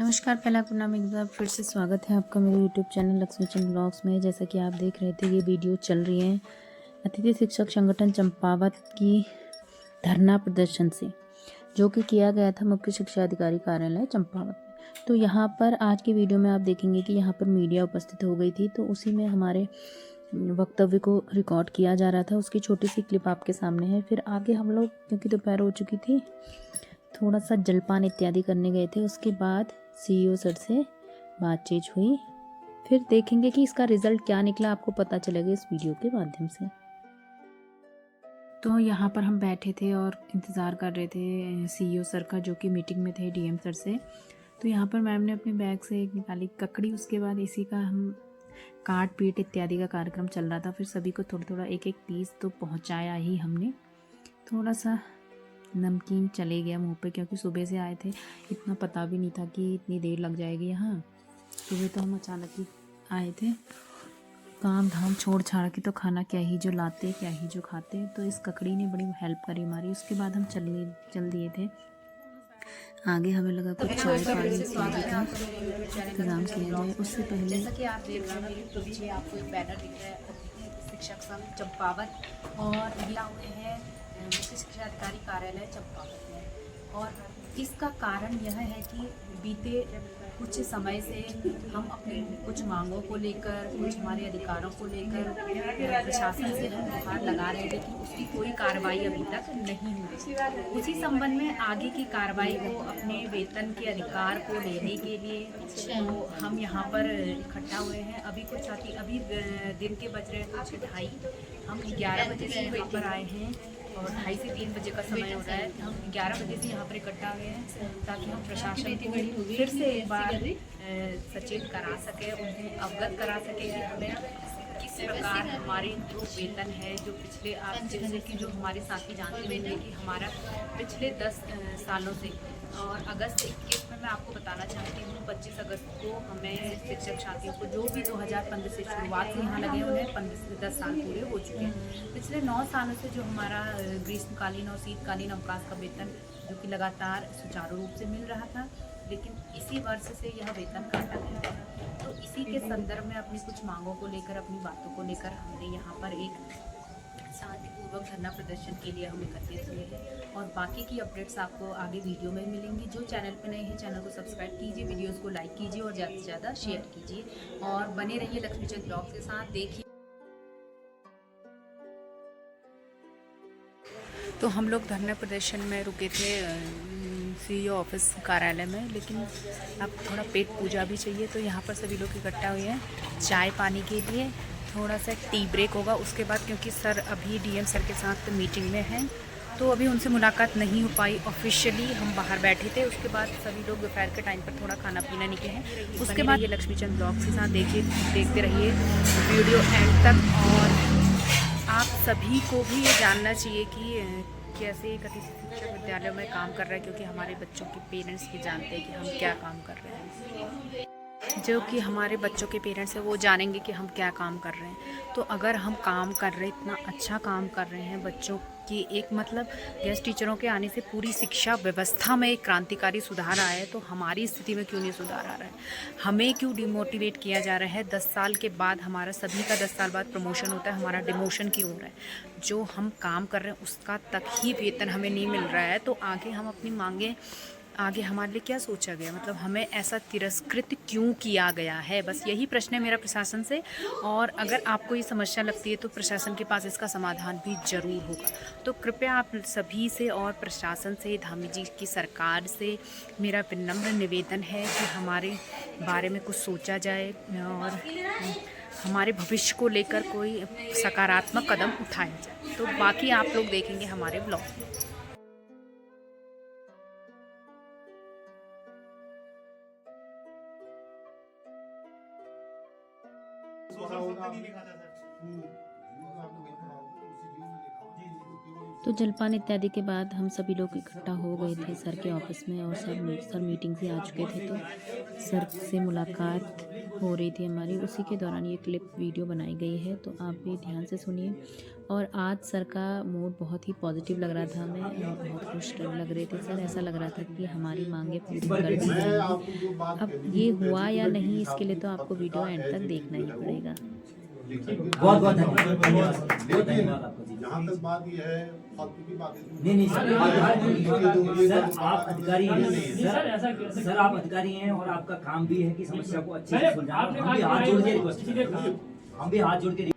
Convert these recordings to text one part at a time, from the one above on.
नमस्कार, पहला पूर्णा में एक बार फिर से स्वागत है आपका मेरे यूट्यूब चैनल लक्ष्मी चंद ब्लॉग्स में। जैसा कि आप देख रहे थे, ये वीडियो चल रही है अतिथि शिक्षक संगठन चंपावत की धरना प्रदर्शन से, जो कि किया गया था मुख्य शिक्षा अधिकारी कार्यालय चंपावत में। तो यहाँ पर आज की वीडियो में आप देखेंगे कि यहाँ पर मीडिया उपस्थित हो गई थी, तो उसी में हमारे वक्तव्य को रिकॉर्ड किया जा रहा था। उसकी छोटी सी क्लिप आपके सामने है। फिर आगे हम लोग, क्योंकि दोपहर हो चुकी थी, थोड़ा सा जलपान इत्यादि करने गए थे। उसके बाद सीईओ सर से बातचीत हुई। फिर देखेंगे कि इसका रिजल्ट क्या निकला, आपको पता चलेगा इस वीडियो के माध्यम से। तो यहाँ पर हम बैठे थे और इंतज़ार कर रहे थे सीईओ सर का, जो कि मीटिंग में थे डीएम सर से। तो यहाँ पर मैम ने अपने बैग से एक निकाली ककड़ी। उसके बाद इसी का हम काट पीट इत्यादि का कार्यक्रम चल रहा था। फिर सभी को थोड़ा थोड़ा एक एक पीस तो पहुँचाया ही हमने। थोड़ा सा नमकीन चले गया मुंह पे, क्योंकि सुबह से आए थे, इतना पता भी नहीं था कि इतनी देर लग जाएगी यहाँ। सुबह तो हम अचानक ही आए थे, काम धाम छोड़ छाड़ के, तो खाना क्या ही जो लाते, क्या ही जो खाते। तो इस ककड़ी ने बड़ी हेल्प करी हमारी। उसके बाद हम चल दिए थे आगे। हमें लगा कुछ चाय पानी इत्यादि का इंतजाम किया जाए। उससे पहले जैसा कि आप देख रहे हैं, तो पीछे आपको एक बैनर दिख रहा है अतिथि शिक्षक संघ चंपावत, और मिला हुए हैं मुख्य शिक्षा अधिकारी कार्यालय चंपावत में। और इसका कारण यह है कि बीते कुछ समय से हम अपनी कुछ मांगों को लेकर, कुछ हमारे अधिकारों को लेकर प्रशासन से हम गुहार लगा रहे थे कि उसकी कोई कार्रवाई अभी तक नहीं हुई। उसी संबंध में आगे की कार्रवाई को, अपने वेतन के अधिकार को लेने के लिए तो हम यहाँ पर इकट्ठा हुए हैं। अभी कुछ साथी, अभी दिन के बज रहे कुछ 2:30, हम 11 बजे से यहाँ पर आए हैं और 2:30 से 3 बजे का समय हो रहा है। हम 11 बजे से यहाँ पर इकट्ठा हुए हैं ताकि हम प्रशासन को फिर से एक बार सचेत करा सके, उन्हें अवगत करा सके कि हमें किस प्रकार हमारे जो वेतन है, जो पिछले, आप जैसे कि जो हमारे साथी जानते हुए कि हमारा पिछले 10 सालों से, और अगस्त 21 में मैं आपको बताना चाहती हूँ, 25 अगस्त को हमें शिक्षक साथियों को, जो भी 2015 से शुरुआत से यहाँ लगे, उन्हें 15 से 10 साल पूरे हो चुके हैं। पिछले 9 सालों से जो हमारा ग्रीष्मकालीन और शीतकालीन अवकाश का वेतन, जो कि लगातार सुचारू रूप से मिल रहा था, लेकिन इसी वर्ष से यह वेतन काटा गया। तो इसी के संदर्भ में अपनी कुछ मांगों को लेकर, अपनी बातों को लेकर हमने यहाँ पर एक शांतिपूर्वक धरना प्रदर्शन के लिए हम एकत्रित हुए हैं। और बाकी की अपडेट्स आपको आगे वीडियो में मिलेंगी। जो चैनल पर नए हैं, चैनल को सब्सक्राइब कीजिए, वीडियोस को लाइक कीजिए और ज़्यादा से ज़्यादा शेयर कीजिए, और बने रहिए लक्ष्मी चंद ब्लॉग्स के साथ। देखिए, तो हम लोग धरना प्रदर्शन में रुके थे सीईओ ऑफिस कार्यालय में, लेकिन अब थोड़ा पेट पूजा भी चाहिए, तो यहाँ पर सभी लोग इकट्ठा हुए हैं चाय पानी के लिए। थोड़ा सा टी ब्रेक होगा उसके बाद, क्योंकि सर अभी डीएम सर के साथ मीटिंग में हैं, तो अभी उनसे मुलाकात नहीं हो पाई ऑफिशियली। हम बाहर बैठे थे। उसके बाद सभी लोग दोपहर के टाइम पर थोड़ा खाना पीना निकले हैं। उसके बाद ये लक्ष्मी चंद ब्लॉग्स के साथ देखते रहिए वीडियो एंड तक। और आप सभी को भी ये जानना चाहिए कि कैसे एक अतिथि शिक्षक विद्यालय में काम कर रहा है, क्योंकि हमारे बच्चों के पेरेंट्स भी जानते हैं कि हम क्या काम कर रहे हैं। जो कि हमारे बच्चों के पेरेंट्स हैं, वो जानेंगे कि हम क्या काम कर रहे हैं। तो अगर हम काम कर रहे हैं, इतना अच्छा काम कर रहे हैं, बच्चों की एक मतलब गेस्ट टीचरों के आने से पूरी शिक्षा व्यवस्था में एक क्रांतिकारी सुधार आया है, तो हमारी स्थिति में क्यों नहीं सुधार आ रहा है? हमें क्यों डिमोटिवेट किया जा रहा है? 10 साल के बाद हमारा, सभी का 10 साल बाद प्रमोशन होता है, हमारा डिमोशन क्यों हो रहा है? जो हम काम कर रहे हैं उसका तक ही वेतन हमें नहीं मिल रहा है, तो आगे हम अपनी मांगें, आगे हमारे लिए क्या सोचा गया? मतलब हमें ऐसा तिरस्कृत क्यों किया गया है? बस यही प्रश्न है मेरा प्रशासन से। और अगर आपको ये समस्या लगती है, तो प्रशासन के पास इसका समाधान भी ज़रूर होगा। तो कृपया आप सभी से और प्रशासन से, धामी जी की सरकार से मेरा विनम्र निवेदन है कि हमारे बारे में कुछ सोचा जाए और हमारे भविष्य को लेकर कोई सकारात्मक कदम उठाया जाए। तो बाकी आप लोग देखेंगे हमारे ब्लॉग में। सोशल नहीं लिखा था सर। आपने वही पढ़ा होगा, उसी जीवन में लिखा होगा। जी जी, केवल तो जलपान इत्यादि के बाद हम सभी लोग इकट्ठा हो गए थे सर के ऑफिस में, और सर मीटिंग से आ चुके थे, तो सर से मुलाकात हो रही थी हमारी। उसी के दौरान ये क्लिप वीडियो बनाई गई है, तो आप भी ध्यान से सुनिए। और आज सर का मूड बहुत ही पॉजिटिव लग रहा था हमें, और बहुत खुश लग रहे थे सर। ऐसा लग रहा था कि हमारी मांगें पूरी कर दी जाएंगी। अब ये हुआ या नहीं, इसके लिए तो आपको वीडियो एंड तक देखना ही पड़ेगा। बहुत बहुत धन्यवाद, बहुत धन्यवाद आपको जी। यहाँ तक बात ये है, फालतू की बातें नहीं सर, आप अधिकारी हैं सर, आप अधिकारी हैं और आपका काम भी है कि समस्या को अच्छे से सुलझाना। हम भी हाथ जोड़ के रिक्वेस्ट कर रहे हैं, हम भी हाथ जोड़ के।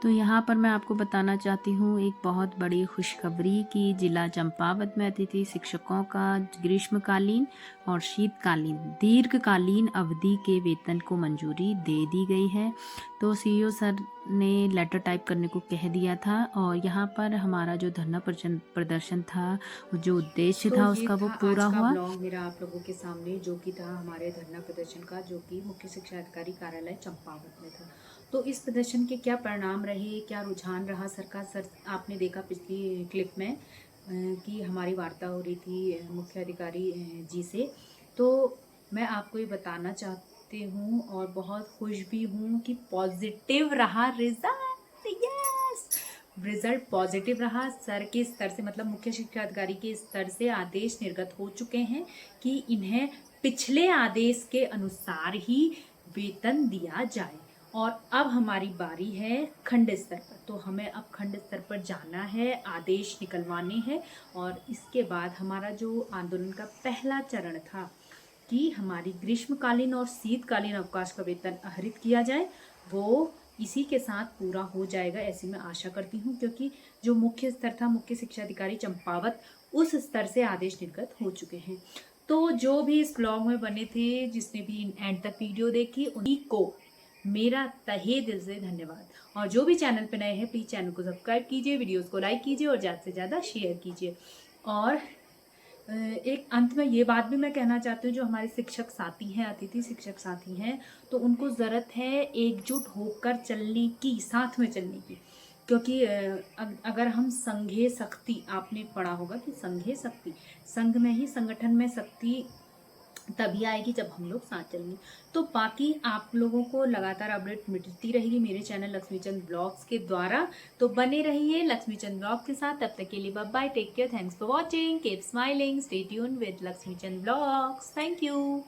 तो यहाँ पर मैं आपको बताना चाहती हूँ एक बहुत बड़ी खुशखबरी कि जिला चंपावत में अतिथि शिक्षकों का ग्रीष्मकालीन और शीतकालीन दीर्घकालीन अवधि के वेतन को मंजूरी दे दी गई है। तो सीईओ सर ने लेटर टाइप करने को कह दिया था, और यहाँ पर हमारा जो धरना प्रदर्शन था, जो उद्देश्य था उसका वो पूरा हुआ। ब्लॉग मेरा आप लोगों के सामने जो कि था हमारे धरना प्रदर्शन का, जो कि मुख्य शिक्षा अधिकारी कार्यालय चंपावत में था। तो इस प्रदर्शन के क्या परिणाम रहे, क्या रुझान रहा सर आपने देखा पिछली क्लिप में कि हमारी वार्ता हो रही थी मुख्य अधिकारी जी से। तो मैं आपको ये बताना चाहती हूँ और बहुत खुश भी हूँ कि पॉजिटिव रहा रिजल्ट। यस, रिजल्ट पॉजिटिव रहा। सर के स्तर से, मतलब मुख्य शिक्षा अधिकारी के स्तर से आदेश निर्गत हो चुके हैं कि इन्हें पिछले आदेश के अनुसार ही वेतन दिया जाए। और अब हमारी बारी है खंड स्तर पर, तो हमें अब खंड स्तर पर जाना है, आदेश निकलवाने हैं। और इसके बाद हमारा जो आंदोलन का पहला चरण था कि हमारी ग्रीष्मकालीन और शीतकालीन अवकाश का वेतन आहरित किया जाए, वो इसी के साथ पूरा हो जाएगा, ऐसी मैं आशा करती हूँ। क्योंकि जो मुख्य स्तर था, मुख्य शिक्षा अधिकारी चंपावत, उस स्तर से आदेश निर्गत हो चुके हैं। तो जो भी इस ब्लॉग में बने थे, जिसने भी एंड तक वीडियो देखी, उन्हीं को मेरा तहे दिल से धन्यवाद। और जो भी चैनल पे नए हैं, प्लीज़ चैनल को सब्सक्राइब कीजिए, वीडियोस को लाइक कीजिए और ज़्यादा से ज़्यादा शेयर कीजिए। और एक अंत में ये बात भी मैं कहना चाहती हूँ, जो हमारे शिक्षक साथी हैं, अतिथि शिक्षक साथी हैं, तो उनको ज़रूरत है एकजुट होकर चलने की, साथ में चलने की। क्योंकि अगर हम संघे शक्ति, आपने पढ़ा होगा कि संघे शक्ति, संघ में ही, संगठन में शक्ति तभी आएगी जब हम लोग साथ चलेंगे। तो बाकी आप लोगों को लगातार अपडेट मिलती रहेगी मेरे चैनल लक्ष्मीचंद ब्लॉग्स के द्वारा। तो बने रहिए लक्ष्मीचंद ब्लॉग के साथ। तब तक के लिए bye bye, take care, thanks for watching, keep smiling, stay tuned with Lakshmichand blogs. Thank you.